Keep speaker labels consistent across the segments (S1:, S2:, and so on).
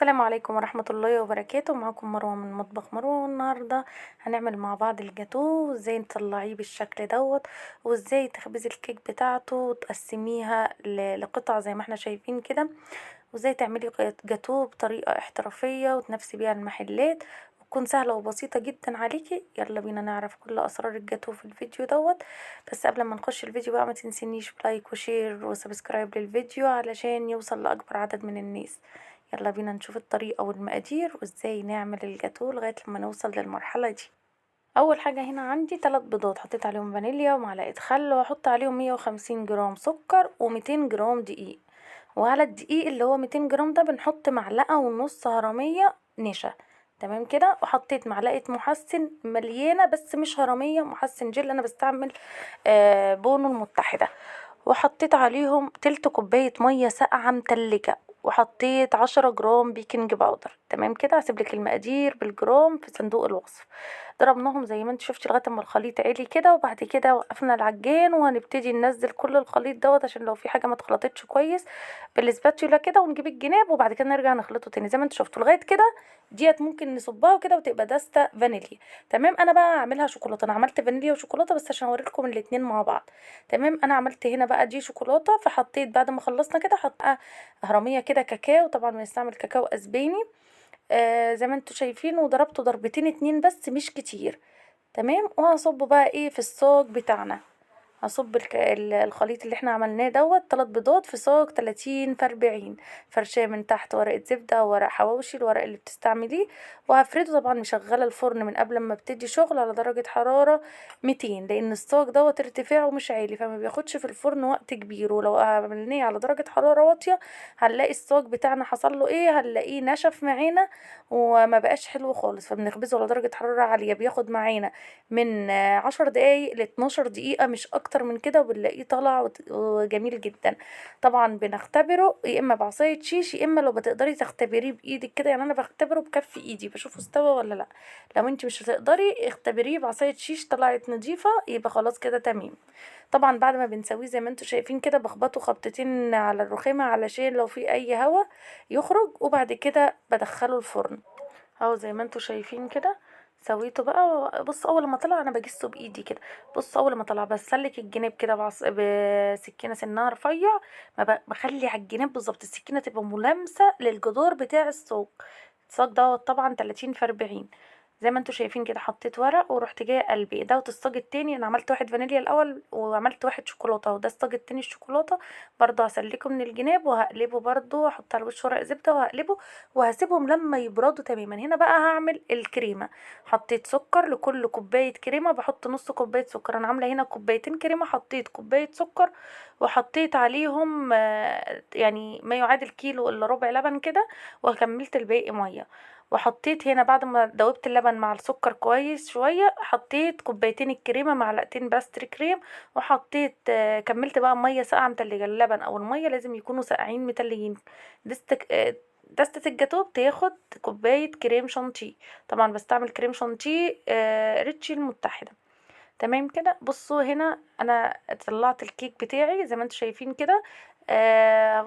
S1: السلام عليكم ورحمة الله وبركاته. معكم مروة من مطبخ مروة، والنهاردة هنعمل مع بعض الجاتو وازاي تطلعيه بالشكل دوت، وازاي تخبزي الكيك بتاعته وتقسميها لقطع زي ما احنا شايفين كده، وازاي تعملي جاتو بطريقة احترافية وتنافسي بيها المحلات وتكون سهلة وبسيطة جدا عليكي. يلا بينا نعرف كل اسرار الجاتو في الفيديو دوت. بس قبل ما نخش الفيديو بقى ما تنسينيش بلايك وشير وسبسكرايب للفيديو علشان يوصل لأكبر عدد من الناس. يلا بينا نشوف الطريقة والمقادير وازاي نعمل الجاتو لغاية لما نوصل للمرحلة دي. اول حاجة هنا عندي 3 بيضات، حطيت عليهم فانيليا ومعلقة خل، وهحط عليهم 150 جرام سكر و200 جرام دقيق. وعلى الدقيق اللي هو 200 جرام ده بنحط معلقة ونص هرمية نشا. تمام كده. وحطيت معلقة محسن مليانة بس مش هرمية، محسن جل، انا بستعمل بونو المتحدة. وحطيت عليهم تلت كوباية مية ساقعة متلجة، وحطيت 10 جرام بيكنج باودر. تمام كده. هسيبلك المقادير بالجرام في صندوق الوصف. ضربناهم زي ما انت شفتي لغاية اما الخليط عالي كده، وبعد كده وقفنا العجان وهنبتدي ننزل كل الخليط دوت عشان لو في حاجة ما اتخلطتش كويس بالاسباتشولا كده، ونجيب الجناب وبعد كده نرجع نخلطه تاني زي ما انت شفتوا لغاية كده. ديت ممكن نصبها كده وتبقى دستة فانيليا. تمام. انا بقى اعملها شوكولاتة، انا عملت فانيليا وشوكولاتة بس عشان اوريلكم الاتنين مع بعض. تمام. انا عملت هنا بقى دي شوكولاتة، فحطيت بعد ما خلصنا كده حط هرمية كده كاكاو، طبعا بنستعمل كاكاو اسباني زي ما انتوا شايفين، وضربته ضربتين اتنين بس مش كتير. تمام. وهصبه بقى ايه في الصاج بتاعنا. هصب الخليط اللي احنا عملناه دوت 3 بيضات في صاج 30 في 40، فرشاه من تحت ورقة زبدة او ورق حواوشي، الورق اللي بتستعمليه. وهفرده. طبعا مشغلة الفرن من قبل ما ابتدي شغل على درجة حرارة 200، لان الصاج دوت ارتفاعه مش عالي فما بياخدش في الفرن وقت كبير. ولو عملناه على درجة حرارة واطية هنلاقي الصاج بتاعنا حصل له ايه، هنلاقيه نشف معانا وما بقاش حلو خالص. فبنخبزه على درجة حرارة عالية بياخد معانا من 10 دقايق ل12 دقيقة مش اكتر من كده، وبنلاقيه طالع وجميل جدا. طبعا بنختبره يا اما بعصاية شيش يا اما لو بتقدري تختبريه بايدك كده، يعني انا بختبره بكف ايدي بشوفه استوى ولا لا. لو انت مش هتقدري اختبريه بعصاية شيش طلعت نضيفة يبقى خلاص كده تمام. طبعا بعد ما بنسويه زي ما انتوا شايفين كده بخبطه خبطتين على الرخامة علشان لو في اي هوا يخرج، وبعد كده بدخله الفرن اهو زي ما انتوا شايفين كده. سويته بقى. بص اول ما طلع انا بجسه بايدي كده. بص اول ما طلع بسلك الجناب كده بسكينه سنها رفيع، ما بخلي على الجناب بالظبط السكينه تبقى ملامسه للجدار بتاع الصاج. الصاج دوت طبعا 30 في 40. زي ما انتوا شايفين كده حطيت ورق ورحت جايه قلبي دوت الصاج التاني. انا عملت واحد فانيليا الاول وعملت واحد شوكولاته، وده الصاج التاني الشوكولاته. برضه هسلكه من الجناب وهقلبه، برضه هحط على وش ورق زبده وهقلبه وهسيبهم لما يبردوا تماما. هنا بقى هعمل الكريمه. حطيت سكر لكل كوبايه كريمه بحط نص كوبايه سكر. انا عامله هنا كوبايتين كريمه، حطيت كوبايه سكر وحطيت عليهم يعني ما يعادل كيلو الا ربع لبن كده، وكملت الباقي ميه. وحطيت هنا بعد ما دوبت اللبن مع السكر كويس شويه حطيت كوبايتين الكريمه، معلقتين باستري كريم. وحطيت كملت بقى ميه ساقعه متلجه. اللبن او الميه لازم يكونوا ساقعين متلجين. دستة الجاتوه بتاخد كوباية كريم شانتيه. طبعا بستعمل كريم شانتيه ريتشي المتحدة. تمام كده. بصوا هنا انا طلعت الكيك بتاعي زي ما انتوا شايفين كده.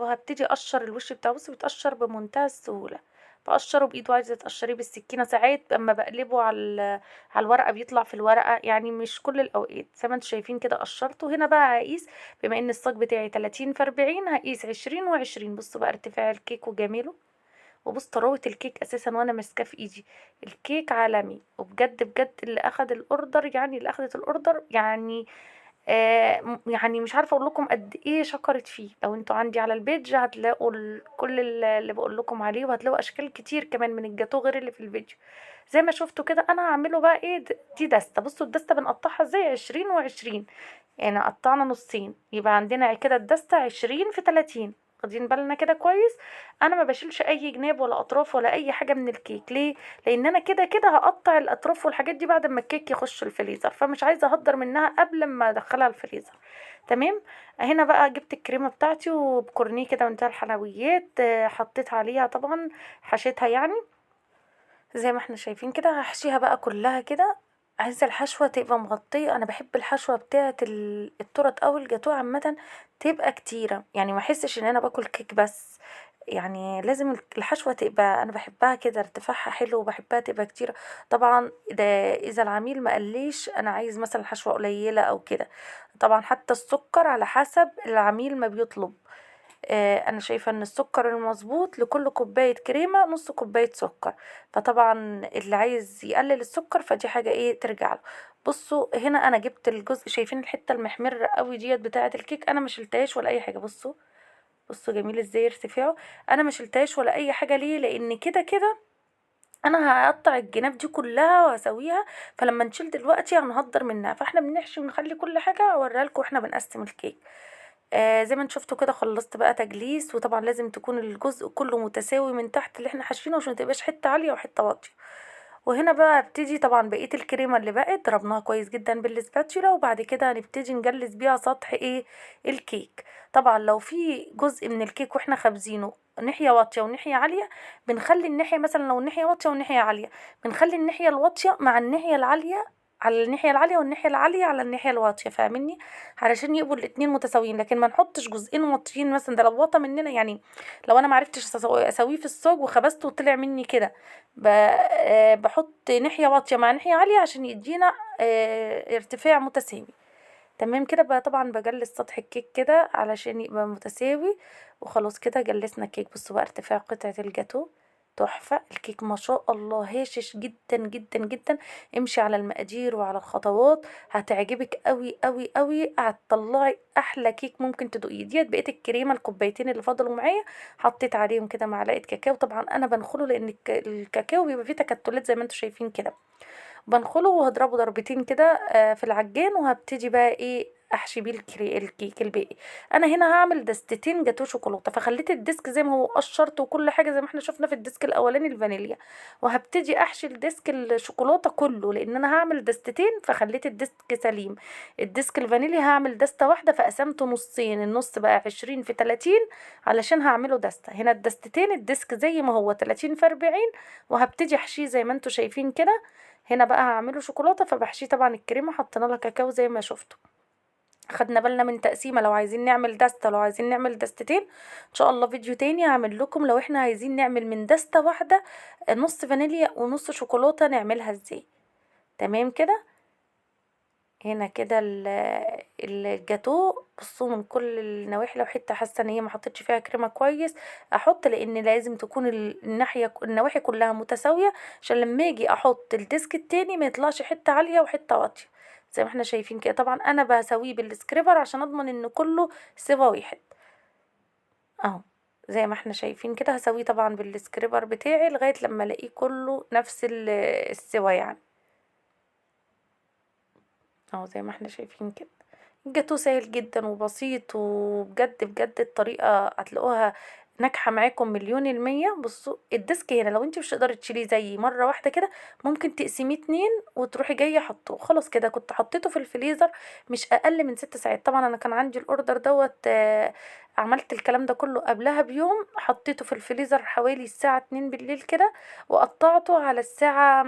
S1: وهبتدي اقشر الوش بتاعه. بصوا بيتقشر بمنتهى السهولة. بقشره بايد، وعايزه تقشريه بالسكينه ساعات اما بقلبه على الورقه بيطلع في الورقه، يعني مش كل الاوقات. زي ما انتوا شايفين كده قشرته. هنا بقى هقيس بما ان الصاج بتاعي 30 في 40 هقيس 20 و20. بصوا بقى ارتفاع الكيك وجماله، وبص طراوة الكيك اساسا وانا ماسكاه في ايدي. الكيك عالمي وبجد بجد. اللي اخد الاوردر يعني اللي اخدت الاوردر يعني يعني مش عارفه اقول لكم قد ايه شكرت فيه. لو انتوا عندي على البيج هتلاقوا كل اللي بقول لكم عليه، وهتلاقوا اشكال كتير كمان من الجاتو غير اللي في الفيديو. زي ما شفتوا كده انا هعمله بقى ايه. دي دستة. بصوا الدستة بنقطعها ازاي 20 و20، يعني قطعنا نصين يبقى عندنا كده الدستة 20 في 30. واخدين بالنا كده كويس. انا ما بشيلش اي جناب ولا اطراف ولا اي حاجه من الكيك. ليه؟ لان انا كده كده هقطع الاطراف والحاجات دي بعد ما الكيك يخش الفريزر، فمش عايزه اهدر منها قبل ما ادخلها الفريزر. تمام. هنا بقى جبت الكريمه بتاعتي وبكورنيه كده من بتاع الحلويات حطيت عليها طبعا، حشيتها يعني زي ما احنا شايفين كده. هحشيها بقى كلها كده. عايزه الحشوه تبقى مغطيه. انا بحب الحشوه بتاعه التورت او الجاتوه عامه تبقى كتيره، يعني ما احسش ان انا باكل كيك بس. يعني لازم الحشوة تبقى انا بحبها كده ارتفاعها حلو وبحبها تبقى كتير. طبعا ده اذا العميل ما قاليش انا عايز مثلا حشوة قليلة او كده. طبعا حتى السكر على حسب العميل ما بيطلب. انا شايفة ان السكر المظبوط لكل كوباية كريمة نص كوباية سكر. فطبعا اللي عايز يقلل السكر فدي حاجة ايه ترجع له. بصوا هنا انا جبت الجزء، شايفين الحتة المحمرة قوي ديت بتاعة الكيك، انا ما شلتهاش ولا اي حاجة. بصوا بصوا جميل ازاي ارتفاعه. انا ما شلتهاش ولا اي حاجة، ليه؟ لان كده كده انا هقطع الجناب دي كلها وهسويها. فلما نشيل دلوقتي هنهدر منها، فاحنا بنحشي ونخلي كل حاجة اوريها لكم واحنا بنقسم الكيك. زي ما انتوا شفتوا كده خلصت بقى تجليس. وطبعا لازم تكون الجزء كله متساوي من تحت اللي احنا حاشينه عشان متبقاش حتة عالية وحتة واطية. وهنا بقى ابتدي طبعا بقية الكريمة اللي بقت ضربناها كويس جدا بالسباتشولا، وبعد كده هنبتدي نجلس بيها سطح ايه الكيك. طبعا لو في جزء من الكيك واحنا خابزينه ناحية واطية وناحية عالية، بنخلي الناحية مثلا لو الناحية واطية والناحية عالية، بنخلي الناحية الواطية مع الناحية العالية على الناحية العالية، والناحية العالية على الناحية الواطية، فاهمني؟ علشان يبقوا الاتنين متساويين. لكن ما نحطش جزئين واطيين مثلا، ده لو واطى مننا يعني. لو انا معرفتش اسويه في الصاج وخبزته وطلع مني كده، بحط ناحية واطية مع ناحية عالية عشان يدينا ارتفاع متساوي. تمام كده بقى. طبعا بجلس سطح الكيك كده علشان يبقى متساوي. وخلاص كده جلسنا الكيك. بصوا بقى ارتفاع قطعة الجاتو تحفة. الكيك ما شاء الله هاشش جدا جدا جدا. امشي على المقادير وعلى الخطوات هتعجبك قوي قوي قوي. هتطلعي احلى كيك ممكن تدوقيه. ديت بقيت الكريمه الكوبايتين اللي فضلوا معايا، حطيت عليهم كده معلقه كاكاو. طبعا انا بنخله لان الكاكاو بيبقى فيه تكتلات زي ما انتم شايفين كده. بنخله وهضربه ضربتين كده في العجان، وهبتدي بقى ايه احشي بيه الكيك الباقي. انا هنا هعمل دستتين جاتو شوكولاته، فخليت الديسك زي ما هو قشرته وكل حاجه زي ما احنا شفنا في الديسك الاولاني الفانيليا. وهبتدي احشي الديسك الشوكولاته كله لان انا هعمل دستتين، فخليت الديسك سليم. الديسك الفانيليا هعمل دستة واحدة فقسمته نصين، النص بقى 20 في 30 علشان هعمله دستة. هنا الدستتين الديسك زي ما هو 30 في 40. وهبتدي احشيه زي ما انتوا شايفين كده. هنا بقى هعمله شوكولاته، فبحشيه طبعا الكريمه حطينا لها كاكاو زي ما شفتوا. خدنا بالنا من تقسيمه. لو عايزين نعمل دستة، لو عايزين نعمل دستتين ان شاء الله فيديو تاني هعمل لكم. لو احنا عايزين نعمل من دستة واحده نص فانيليا ونص شوكولاته نعملها ازاي. تمام كده. هنا كده الجاتو بصوا من كل النواحي. لو حته حاسه ان هي ما حطيتش فيها كريمه كويس احط، لان لازم تكون النواحي كلها متساويه عشان لما اجي احط الديسك التاني ما يطلعش حته عاليه وحته واطيه. زي ما احنا شايفين كده. طبعا انا بسويه بالسكريبر عشان اضمن ان كله سوا واحد اهو. زي ما احنا شايفين كده هسويه طبعا بالسكريبر بتاعي لغايه لما الاقيه كله نفس السوا يعني اهو. زي ما احنا شايفين كده. الجاتو سهل جدا وبسيط، وبجد بجد الطريقة هتلاقوها ناجحة معاكم 1000000%. بصوا الديسك هنا لو انت مش تقدري تشيليه زي مرة واحدة كده، ممكن تقسميه اتنين وتروحي جاية حطوه. خلاص كده كنت حطيته في الفريزر مش اقل من 6 ساعات. طبعا انا كان عندي الاوردر دوت عملت الكلام ده كله قبلها بيوم. حطيته في الفريزر حوالي الساعة 2 بالليل كده، وقطعته على الساعة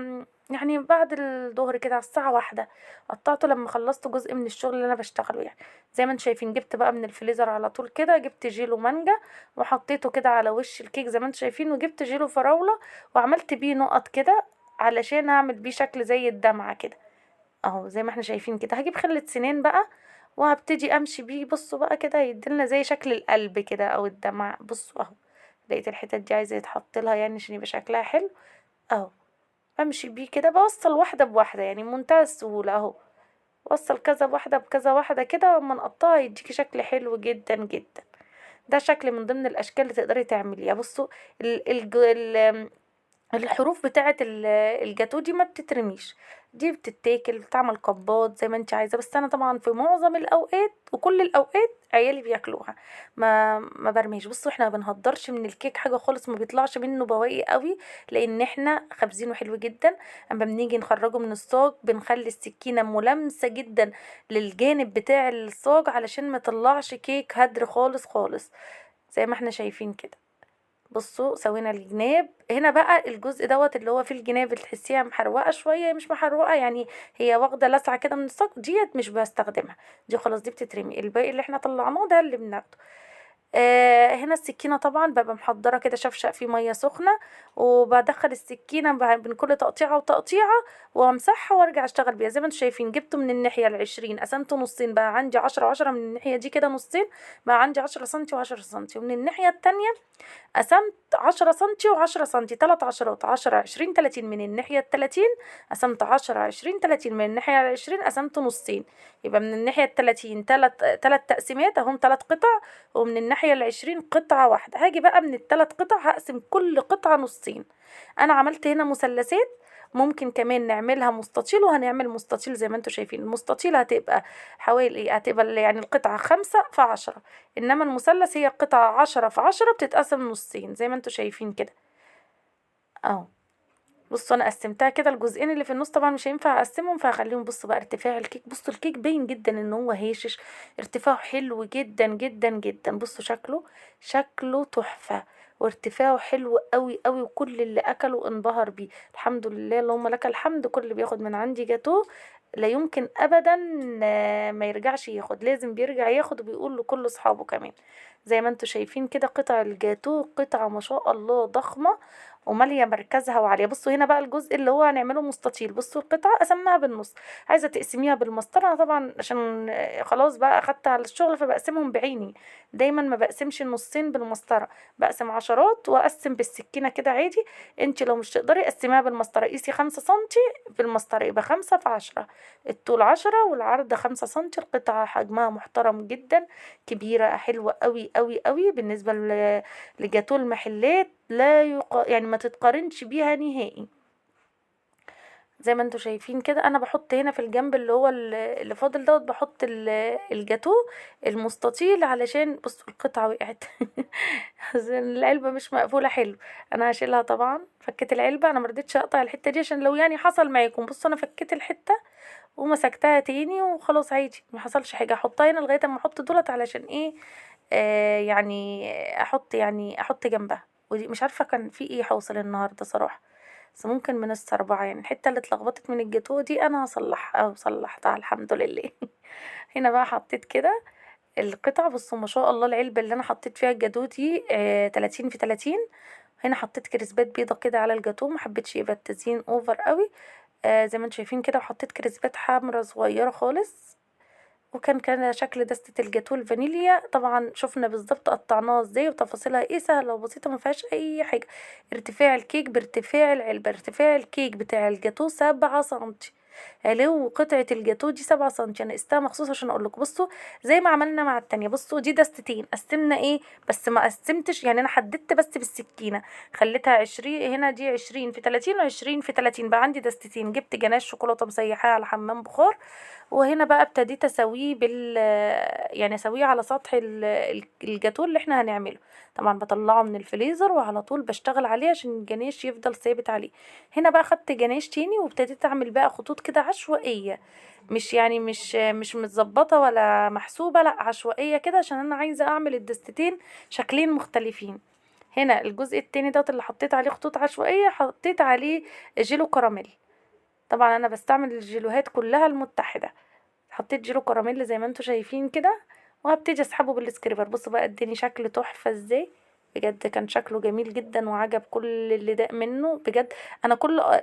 S1: يعني بعد الظهر كده على الساعة 1. قطعته لما خلصت جزء من الشغل اللي انا بشتغله يعني. زي ما انتم شايفين جبت بقى من الفريزر على طول كده، جبت جيلو مانجا وحطيته كده على وش الكيك زي ما انتم شايفين، وجبت جيلو فراولة وعملت بيه نقط كده علشان اعمل بيه شكل زي الدمعة كده اهو. زي ما احنا شايفين كده هجيب خلة سنان بقى وهبتدي امشي بيه. بصوا بقى كده يديلنا زي شكل القلب كده او الدمع. بصوا اهو لقيت الحتت دي عايزة يتحط لها يعني عشان يبقى شكلها حلو اهو. امشي بيه كده بوصل واحدة بواحدة يعني بمنتهى السهولة اهو. وصل كذا واحدة بكذا واحدة كده اما نقطعها يديكي شكل حلو جدا جدا. ده شكل من ضمن الاشكال اللي تقدري تعمليها. بصوا الحروف بتاعة الجاتو دي ما بتترميش، دي بتتاكل بتعمل قباط زي ما انت عايزة. بس انا طبعا في معظم الاوقات وكل الاوقات عيالي بياكلوها ما برميش. بصوا احنا ما بنهدرش من الكيك حاجة خالص، ما بيطلعش منه بواقي قوي لان احنا خابزينه حلو جدا. اما بنيجي نخرجه من الصاج بنخلي السكينة ملامسة جدا للجانب بتاع الصاج علشان ما يطلعش كيك هدر خالص خالص. زي ما احنا شايفين كده. بصوا سوينا الجناب. هنا بقى الجزء دوت اللي هو فيه الجناب اللي تحسيها محروقه شويه، مش محروقه يعني هي واخده لسعه كده من الصاج، ديت مش بستخدمها. دي خلاص دي بتترمي. الباقي اللي احنا طلعناه ده اللي بناخده. هنا السكينة طبعا ببقى محضرة كده شفشق فيه مية سخنة، وبدخل السكينة بين كل تقطيعة وتقطيعة وامسحها وارجع اشتغل بيها. زي ما انتوا شايفين جبته من الناحية ال20 قسمته نصين، بقى عندي 10 و10 من الناحية دي كده نصين، بقى عندي 10 سنتي و10 سنتي. ومن الناحية التانية قسمت 10 سنتي و10 سنتي، 3 عشرات، 10 20 30 من الناحية ال30، قسمت 10 20 30 من الناحية ال20، قسمت نصين. يبقى من الناحية ال30 تلات تقسيمات اهم، 3 قطع، ومن الناحية ال20 قطعة واحدة. هاجي بقى من ال3 قطع هقسم كل قطعة نصين. انا عملت هنا مثلثات، ممكن كمان نعملها مستطيل، وهنعمل مستطيل زي ما انتوا شايفين. المستطيل هتبقى حوالي، هتبقى يعني القطعة 5 في 10، انما المثلث هي قطعة 10 في 10 بتتقسم نصين زي ما انتوا شايفين كده اهو. بصوا انا قسمتها كده، الجزئين اللي في النص طبعا مش هينفع اقسمهم، فهخليهم. بصوا بقى ارتفاع الكيك، بصوا الكيك باين جدا ان هو هاشش، ارتفاعه حلو جدا جدا جدا. بصوا شكله تحفة، وارتفاعه حلو قوي قوي، وكل اللي اكله انبهر بيه. الحمد لله، اللهم لك الحمد. كل اللي بياخد من عندي جاتوه لا يمكن ابدا ما يرجعش ياخد، لازم بيرجع ياخد وبيقول لكل اصحابه كمان. زي ما انتوا شايفين كده قطع الجاتوه قطعة ما شاء الله ضخمة ومالية مركزها وعالية. بصوا هنا بقى الجزء اللي هو هنعمله مستطيل، بصوا القطعة قسمناها بالنص. عايزة تقسميها بالمسطرة، أنا طبعا عشان خلاص بقى أخدت على الشغل فبقسمهم بعيني، دايما ما بقسمش النصين بالمسطرة، بقسم عشرات وأقسم بالسكينة كده عادي. انتي لو مش تقدري قسميها بالمسطرة، قيسي 5 سنتي بالمسطرة، يبقى 5 في 10، الطول 10 والعرض 5 سنتي. القطعة حجمها محترم جدا، كبيرة حلوة قوي قوي قوي بالنسبة لجاتوه المحلات، لا يعني ما تتقارنش بيها نهائي. زي ما انتوا شايفين كده انا بحط هنا في الجنب اللي هو اللي فاضل دوت، بحط الجاتوه المستطيل، علشان بصوا القطعة وقعت عشان العلبة مش مقفولة حلو. انا هشيلها طبعا، فكيت العلبة، انا مرضتش اقطع الحتة دي عشان لو يعني حصل معاكم. بصوا انا فكيت الحتة ومسكتها تاني وخلاص عادي، ما حصلش حاجة. احطها هنا لغاية اما احط دولت، علشان ايه؟ يعني احط جنبها. ودي مش عارفة كان في ايه حاصل النهاردة صراحة، بس ممكن من السربعة يعني، الحتة اللي اتلخبطت من الجاتوه دي انا هصلحها، او صلحتها الحمد لله هنا بقى حطيت كده القطع. بصوا ما شاء الله العلبة اللي انا حطيت فيها الجاتوه دي 30 في 30. هنا حطيت كريسبات بيضة كده على الجاتوه، محبتش يبقى التزيين اوفر قوي. زي ما انتم شايفين كده، وحطيت كريسبات حمرا صغيرة خالص. وكان شكل دستة الجاتوه الفانيليا، طبعا شفنا بالظبط قطعناها ازاي وتفاصيلها ايه، سهلة وبسيطة ما فيهاش اي حاجة. ارتفاع الكيك بارتفاع العلبة، ارتفاع الكيك بتاع الجاتوه 7 سنتي، علو قطعة الجاتوه دي 7 سنتي. انا قستها مخصوص عشان اقول لكم. بصوا زي ما عملنا مع التانية، بصوا دي دستتين قسمنا ايه، بس ما قسمتش يعني، انا حددت بس بالسكينة، خليتها 20. هنا دي 20 في 30 و20 في 30، بقى عندي دستتين. جبت جناش شوكولاتة مسيحاه على حمام بخار، وهنا بقى ابتديت اسويه يعني اسويه على سطح الجاتوه اللي احنا هنعمله. طبعا بطلعه من الفريزر وعلى طول بشتغل عليه عشان الجناش يفضل ثابت عليه. هنا بقى خدت جناش تاني وابتديت اعمل بقى خطوط كده عشوائية، مش يعني مش متظبطة ولا محسوبة، لا عشوائية كده، عشان انا عايزة اعمل الدستتين شكلين مختلفين. هنا الجزء التاني دوت اللي حطيت عليه خطوط عشوائية، حطيت عليه جيلو كراميل. طبعا انا بستعمل الجيلوهات كلها المتحدة. حطيت جيلو كراميل زي ما انتوا شايفين كده، وهبتدي اسحبه بالسكريبر. بصوا بقى اداني شكل تحفة ازاي، بجد كان شكله جميل جدا وعجب كل اللي داق منه بجد. انا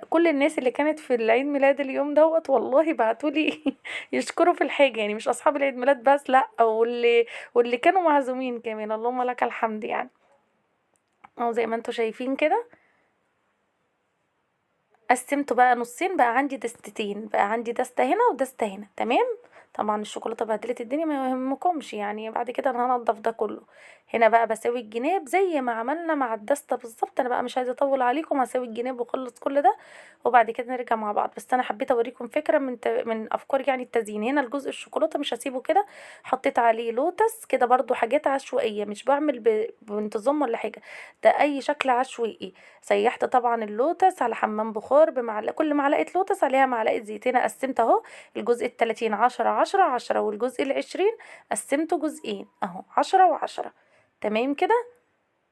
S1: كل الناس اللي كانت في العيد ميلاد اليوم دوت والله بعتولي يشكروا في الحاجة، يعني مش اصحاب العيد ميلاد بس، لا، واللي كانوا معزومين كمان، اللهم لك الحمد يعني. اهو زي ما انتوا شايفين كده قسمته بقى نصين، بقى عندي دستتين، بقى عندي دستة هنا ودستة هنا، تمام. طبعا الشوكولاته بهدلت الدنيا، ما يهمكمش يعني، بعد كده انا هنضف ده كله. هنا بقى بسوي الجناب زي ما عملنا مع الدستة بالظبط. انا بقى مش عايزه اطول عليكم، هسوي الجناب واخلص كل ده وبعد كده نرجع مع بعض. بس انا حبيت اوريكم فكره من افكار يعني التزيين. هنا الجزء الشوكولاته مش هسيبه كده، حطيت عليه لوتس كده برضو، حاجات عشوائيه، مش بعمل بانتظام ولا حاجه، ده اي شكل عشوائي. سيحت طبعا اللوتس على حمام بخار بمعلقه، كل معلقه لوتس عليها معلقه زيت. هنا قسمت اهو الجزء ال30 10 10 10، والجزء ال20 قسمته جزئين اهو 10 و10، تمام كده.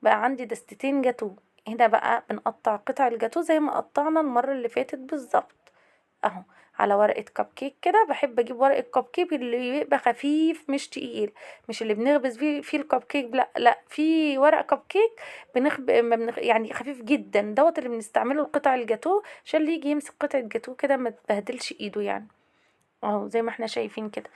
S1: بقى عندي دستتين جاتوه. هنا بقى بنقطع قطع الجاتوه زي ما قطعنا المرة اللي فاتت بالظبط اهو على ورقة كب كيك كده. بحب اجيب ورقة كب كيك اللي يبقى خفيف مش تقيل، مش اللي بنخبز فيه الكب كيك، لا لا، في ورق كب كيك ما يعني خفيف جدا، دوت اللي بنستعمله لقطع الجاتوه عشان اللي يجي يمسك قطعة جاتوه كده ما تبهدلش ايده يعني. اهو زي ما احنا شايفين كده،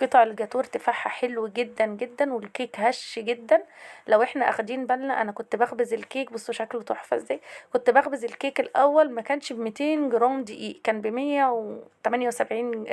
S1: قطع الجاتوه ارتفاعها حلو جدا جدا، والكيك هش جدا. لو احنا اخدين بالنا، انا كنت بخبز الكيك، بصوا شكله تحفه ازاي. كنت بخبز الكيك الاول ما كانش ب 200 جرام دقيق، كان ب 178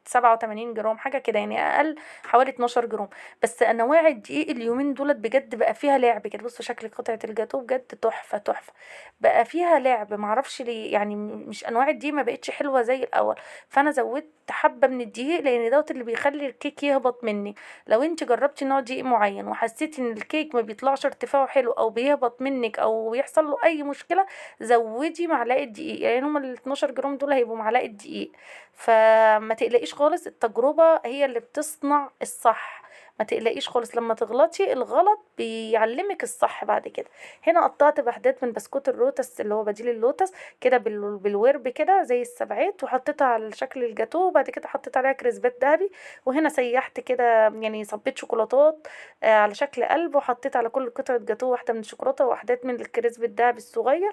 S1: 87 جرام حاجه كده يعني، اقل حوالي 12 جرام. بس انواع الدقيق اليومين دولت بجد بقى فيها لعب كده. بصوا شكل قطعه الجاتوه بجد تحفه تحفه، بقى فيها لعب معرفش ليه يعني، مش انواع الدقيق ما بقتش حلوه زي الاول. فانا زودت حبه من الدقيق لان دوت اللي بيخلي الكيك يهبط مني. لو انت جربتي نوع دقيق معين وحسيتي ان الكيك ما بيطلعش ارتفاعه حلو او بيهبط منك او بيحصل له اي مشكله، زودي معلقه دقيق، يعني هما ال 12 جرام دول هيبقوا معلقه دقيق. فما تقلقيش خالص، التجربه هي اللي بتصنع الصح. ما تقلقيش خالص، لما تغلطي الغلط بيعلمك الصح بعد كده. هنا قطعت وحدات من بسكوت اللوتس اللي هو بديل اللوتس كده بالورب كده زي السبعات، وحطيتها على شكل الجاتوه، وبعد كده حطيت عليها كريسبات دهبي. وهنا سيحت كده يعني صبيت شوكولاتات على شكل قلب، وحطيت على كل قطعة جاتوه واحدة من الشوكولاتة وواحدات من الكريسب الدهبي الصغير.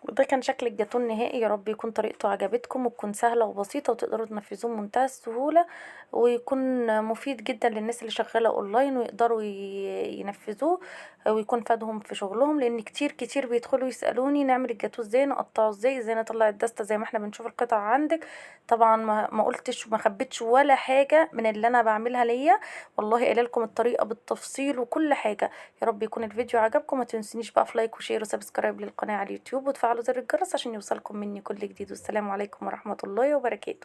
S1: وده كان شكل الجاتوه النهائي. يا رب يكون طريقته عجبتكم وتكون سهلة وبسيطة وتقدروا تنفذوه بمنتهى السهولة، ويكون مفيد جدا للناس اللي شغالة اونلاين ويقدروا ينفذوه، ويكون فادهم في شغلهم. لان كتير كتير بيدخلوا يسألوني نعمل الجاتوه ازاي، نقطعه ازاي نطلع الدستة زي ما احنا بنشوف القطع عندك. طبعا ما قلتش وما خبيتش ولا حاجة من اللي انا بعملها ليا، والله قايله لكم الطريقة بالتفصيل وكل حاجة. يا رب يكون الفيديو عجبكم. ما تنسونيش بقى في لايك وشير وسبسكرايب للقناة على اليوتيوب، وتفعلوا زر الجرس عشان يوصلكم مني كل جديد. والسلام عليكم ورحمة الله وبركاته.